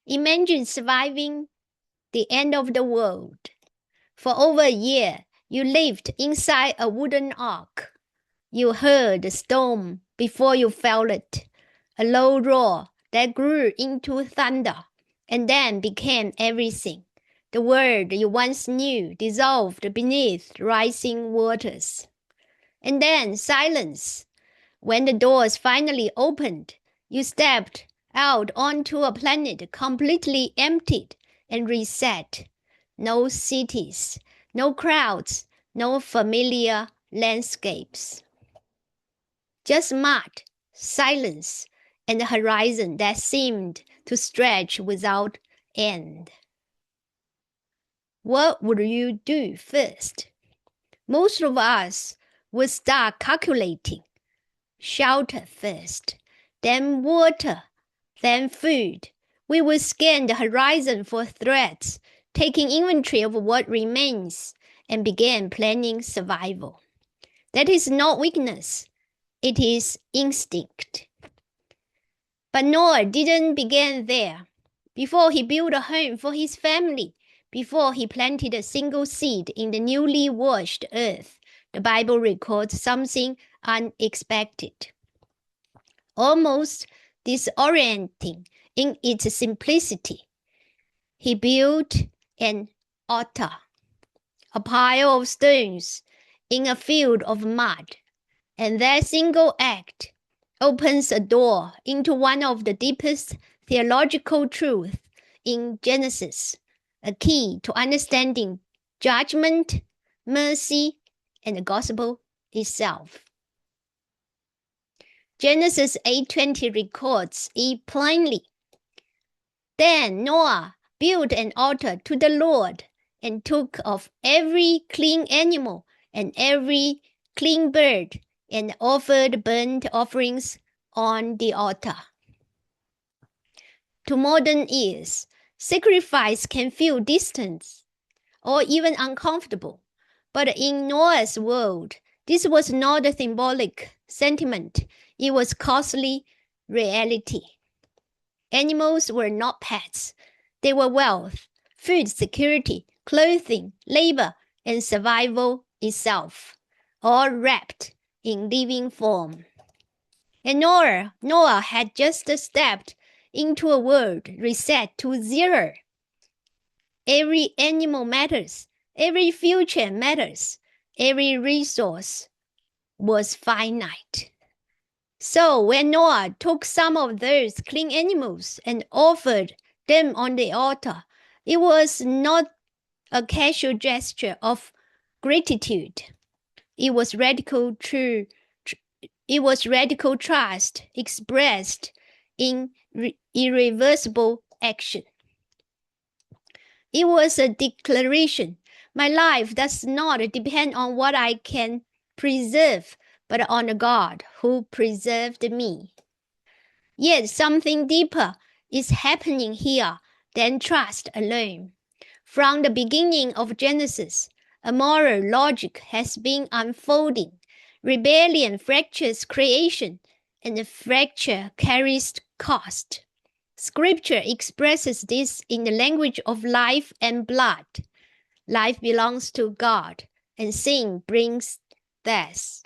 Imagine surviving the end of the world. For over a year, you lived inside a wooden ark. You heard the storm before you felt it, a low roar that grew into thunder and then became everything. The world you once knew dissolved beneath rising waters. And then silence. When the doors finally opened, you stepped out onto a planet completely emptied and reset. No cities, no crowds, no familiar landscapes. Just mud, silence, and a horizon that seemed to stretch without end. What would you do first? Most of us would start calculating. Shelter first, then water, then food. We would scan the horizon for threats, taking inventory of what remains, and begin planning survival. That is not weakness. It is instinct. But Noah didn't begin there. Before he built a home for his family, before he planted a single seed in the newly washed earth, the Bible records something unexpected, almost disorienting in its simplicity. He built an altar, a pile of stones in a field of mud, and that single act opens a door into one of the deepest theological truths in Genesis, a key to understanding judgment, mercy, and the gospel itself. Genesis 8:20 records it plainly. Then Noah built an altar to the Lord and took of every clean animal and every clean bird and offered burnt offerings on the altar. To modern ears, sacrifice can feel distant or even uncomfortable. But in Noah's world, this was not a symbolic sentiment. It was costly reality. Animals were not pets. They were wealth, food security, clothing, labor, and survival itself, all wrapped in living form. And Noah had just stepped into a world reset to zero. Every animal matters. Every future matters. Every resource was finite. So when Noah took some of those clean animals and offered them on the altar, it was not a casual gesture of gratitude. It was radical trust expressed in irreversible action. It was a declaration. My life does not depend on what I can preserve, but on God who preserved me. Yet something deeper is happening here than trust alone. From the beginning of Genesis, a moral logic has been unfolding. Rebellion fractures creation, and the fracture carries cost. Scripture expresses this in the language of life and blood. Life belongs to God, and sin brings death.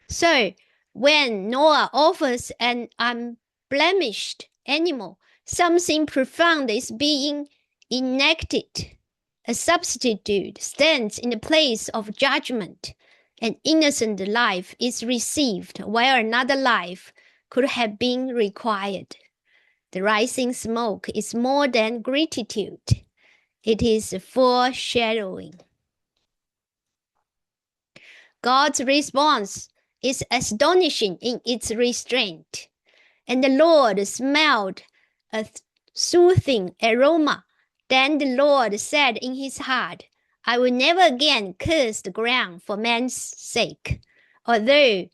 So, when Noah offers an unblemished animal, something profound is being enacted. A substitute stands in the place of judgment. An innocent life is received while another life could have been required. The rising smoke is more than gratitude. It is foreshadowing. God's response is astonishing in its restraint. And the Lord smelled a soothing aroma. Then the Lord said in his heart, I will never again curse the ground for man's sake. Although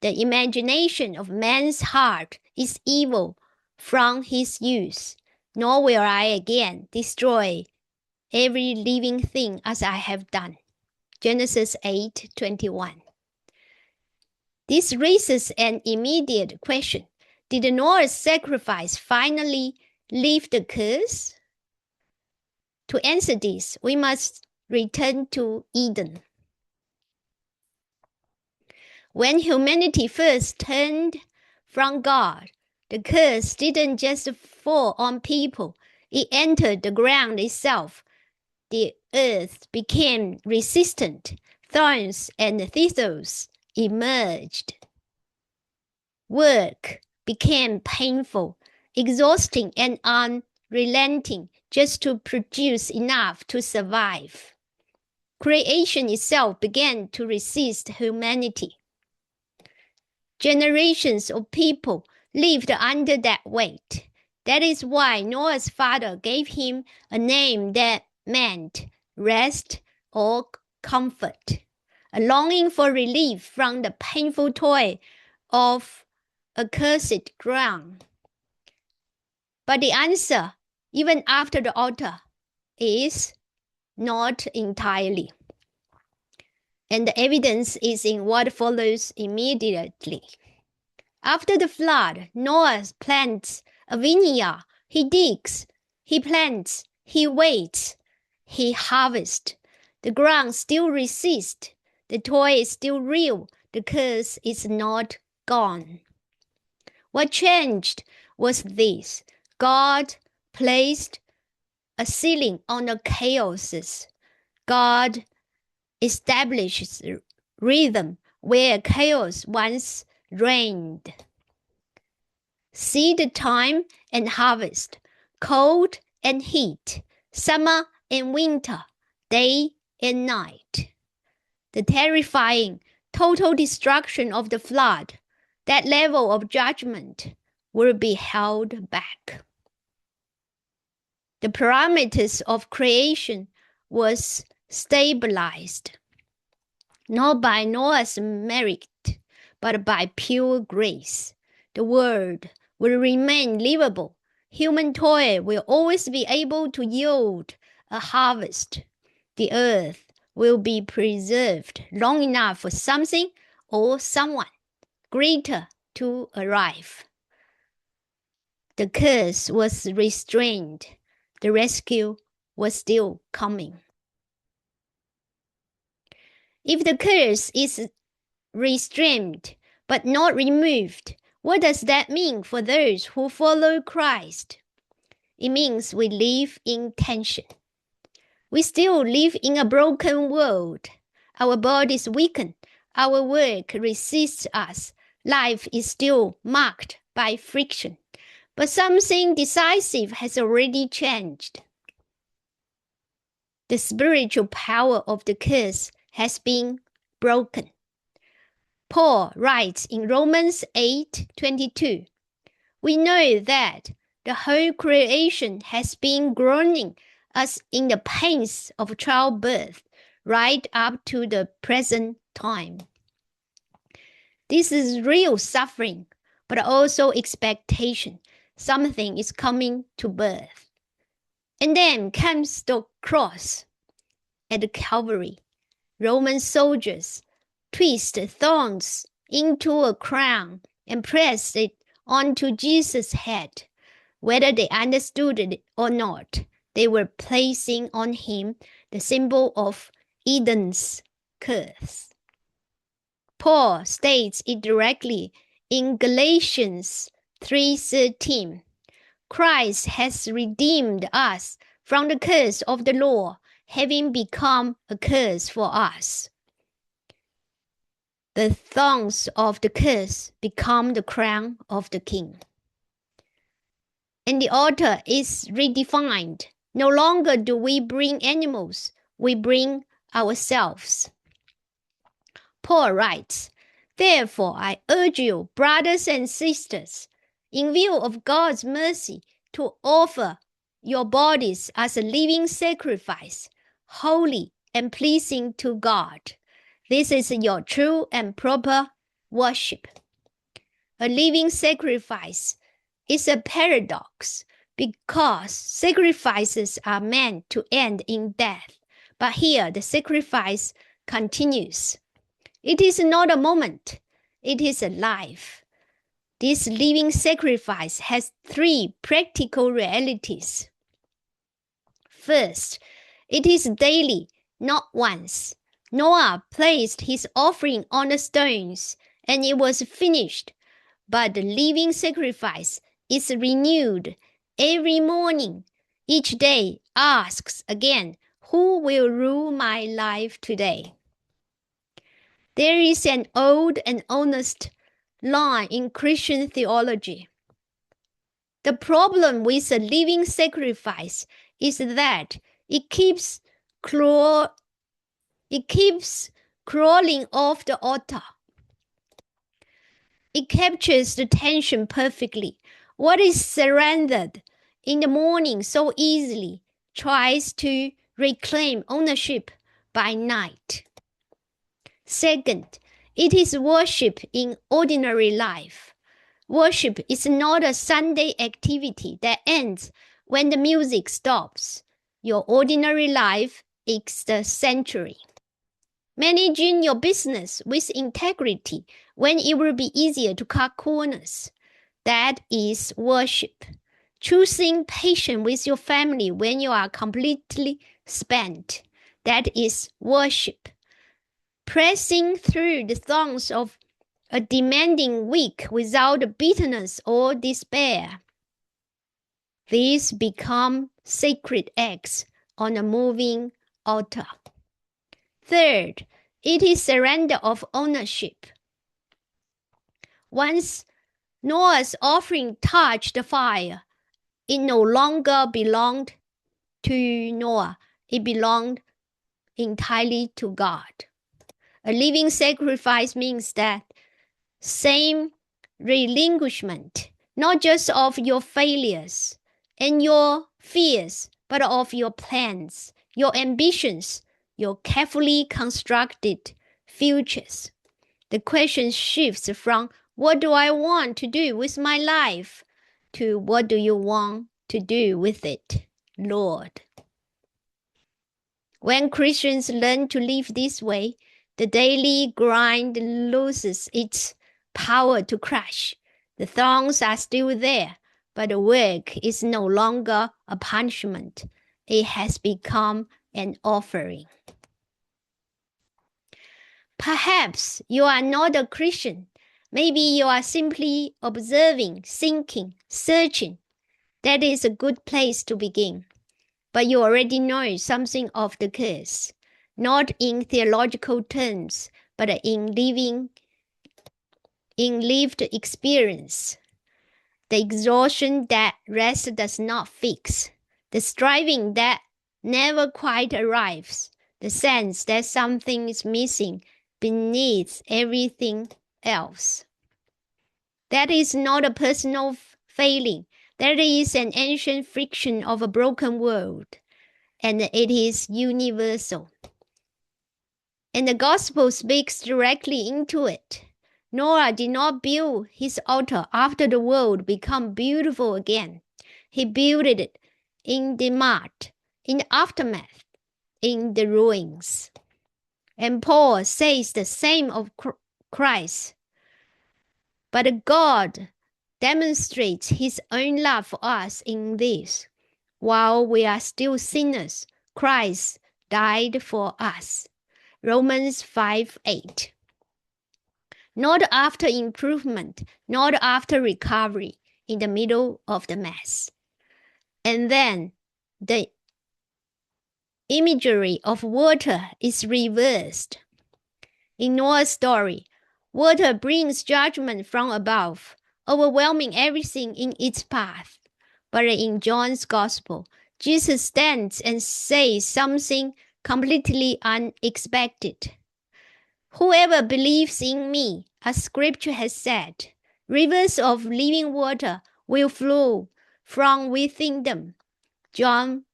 the imagination of man's heart is evil from his youth, nor will I again destroy every living thing as I have done. Genesis 8:21. This raises an immediate question. Did Noah's sacrifice finally lift the curse? To answer this, we must return to Eden. When humanity first turned from God, the curse didn't just fall on people, it entered the ground itself. The earth became resistant, thorns and thistles emerged. Work became painful, exhausting and unrelenting just to produce enough to survive. Creation itself began to resist humanity. Generations of people lived under that weight. That is why Noah's father gave him a name that meant rest or comfort, a longing for relief from the painful toil of accursed ground. But the answer, even after the altar, is not entirely. And the evidence is in what follows immediately. After the flood, Noah plants a vineyard. He digs, he plants, he waits, he harvests. The ground still resists. The toil is still real. The curse is not gone. What changed was this. God placed a ceiling on the chaoses. God establishes rhythm where chaos once reigned. Seed time and harvest, cold and heat, summer and winter, day and night. The terrifying, total destruction of the flood, that level of judgment, will be held back. The parameters of creation was stabilized, not by Noah's merit, but by pure grace. The world will remain livable. Human toil will always be able to yield a harvest. The earth will be preserved long enough for something or someone greater to arrive. The curse was restrained. The rescue was still coming. If the curse is restrained but not removed, what does that mean for those who follow Christ? It means we live in tension. We still live in a broken world. Our bodies weaken. Our work resists us. Life is still marked by friction. But something decisive has already changed. The spiritual power of the curse has been broken. Paul writes in Romans 8:22, "We know that the whole creation has been groaning as in the pains of childbirth right up to the present time." This is real suffering, but also expectation. Something is coming to birth. And then comes the cross. At the Calvary, Roman soldiers twist thorns into a crown and press it onto Jesus' head. Whether they understood it or not, they were placing on him the symbol of Eden's curse. Paul states it directly in Galatians 3:13. Christ has redeemed us from the curse of the law, having become a curse for us. The thorns of the curse become the crown of the king. And the altar is redefined. No longer do we bring animals, we bring ourselves. Paul writes, "Therefore I urge you, brothers and sisters, in view of God's mercy, to offer your bodies as a living sacrifice, holy and pleasing to God. This is your true and proper worship." A living sacrifice is a paradox because sacrifices are meant to end in death, but here the sacrifice continues. It is not a moment, it is a life. This living sacrifice has three practical realities. First, it is daily, not once. Noah placed his offering on the stones, and it was finished. But the living sacrifice is renewed every morning. Each day asks again, who will rule my life today? There is an old and honest line in Christian theology. The problem with a living sacrifice is that it keeps crawling off the altar. It captures the tension perfectly. What is surrendered in the morning so easily tries to reclaim ownership by night. Second, it is worship in ordinary life. Worship is not a Sunday activity that ends when the music stops. Your ordinary life is the sanctuary. Managing your business with integrity when it will be easier to cut corners. That is worship. Choosing patience with your family when you are completely spent. That is worship. Pressing through the thorns of a demanding week without bitterness or despair. These become sacred acts on a moving altar. Third, it is surrender of ownership. Once Noah's offering touched the fire, it no longer belonged to Noah. It belonged entirely to God. A living sacrifice means that same relinquishment, not just of your failures and your fears, but of your plans, your ambitions, your carefully constructed futures. The question shifts from what do I want to do with my life to what do you want to do with it, Lord? When Christians learn to live this way, the daily grind loses its power to crush. The thorns are still there, but the work is no longer a punishment. It has become an offering. Perhaps you are not a Christian. Maybe you are simply observing, thinking, searching. That is a good place to begin. But you already know something of the curse, not in theological terms, but in lived experience. The exhaustion that rest does not fix, the striving that never quite arrives, the sense that something is missing beneath everything else. That is not a personal failing. That is an ancient friction of a broken world, and it is universal. And the gospel speaks directly into it. Noah did not build his altar after the world became beautiful again. He built it in the mud, in the aftermath, in the ruins. And Paul says the same of Christ. But God demonstrates his own love for us in this. While we are still sinners, Christ died for us. Romans 5:8. Not after improvement, not after recovery, in the middle of the mess. And then the imagery of water is reversed. In Noah's story, water brings judgment from above, overwhelming everything in its path. But in John's Gospel, Jesus stands and says something completely unexpected. Whoever believes in me, as Scripture has said, rivers of living water will flow from within them. John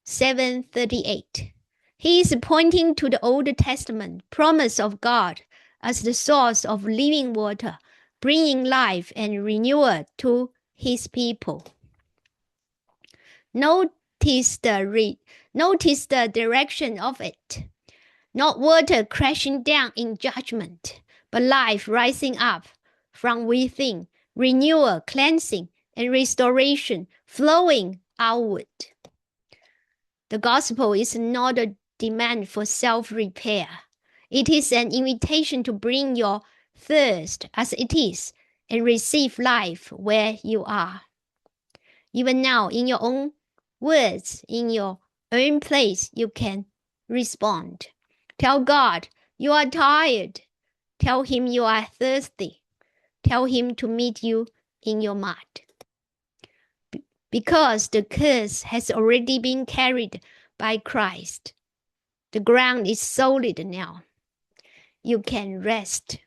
7:38. He is pointing to the Old Testament promise of God as the source of living water, bringing life and renewal to his people. Notice the direction of it. Not water crashing down in judgment, but life rising up from within, renewal, cleansing, and restoration flowing outward. The gospel is not a demand for self-repair. It is an invitation to bring your thirst as it is and receive life where you are. Even now, in your own words, in your own place, you can respond. Tell God you are tired. Tell him you are thirsty. Tell him to meet you in your mud. Because the curse has already been carried by Christ. The ground is solid now. You can rest.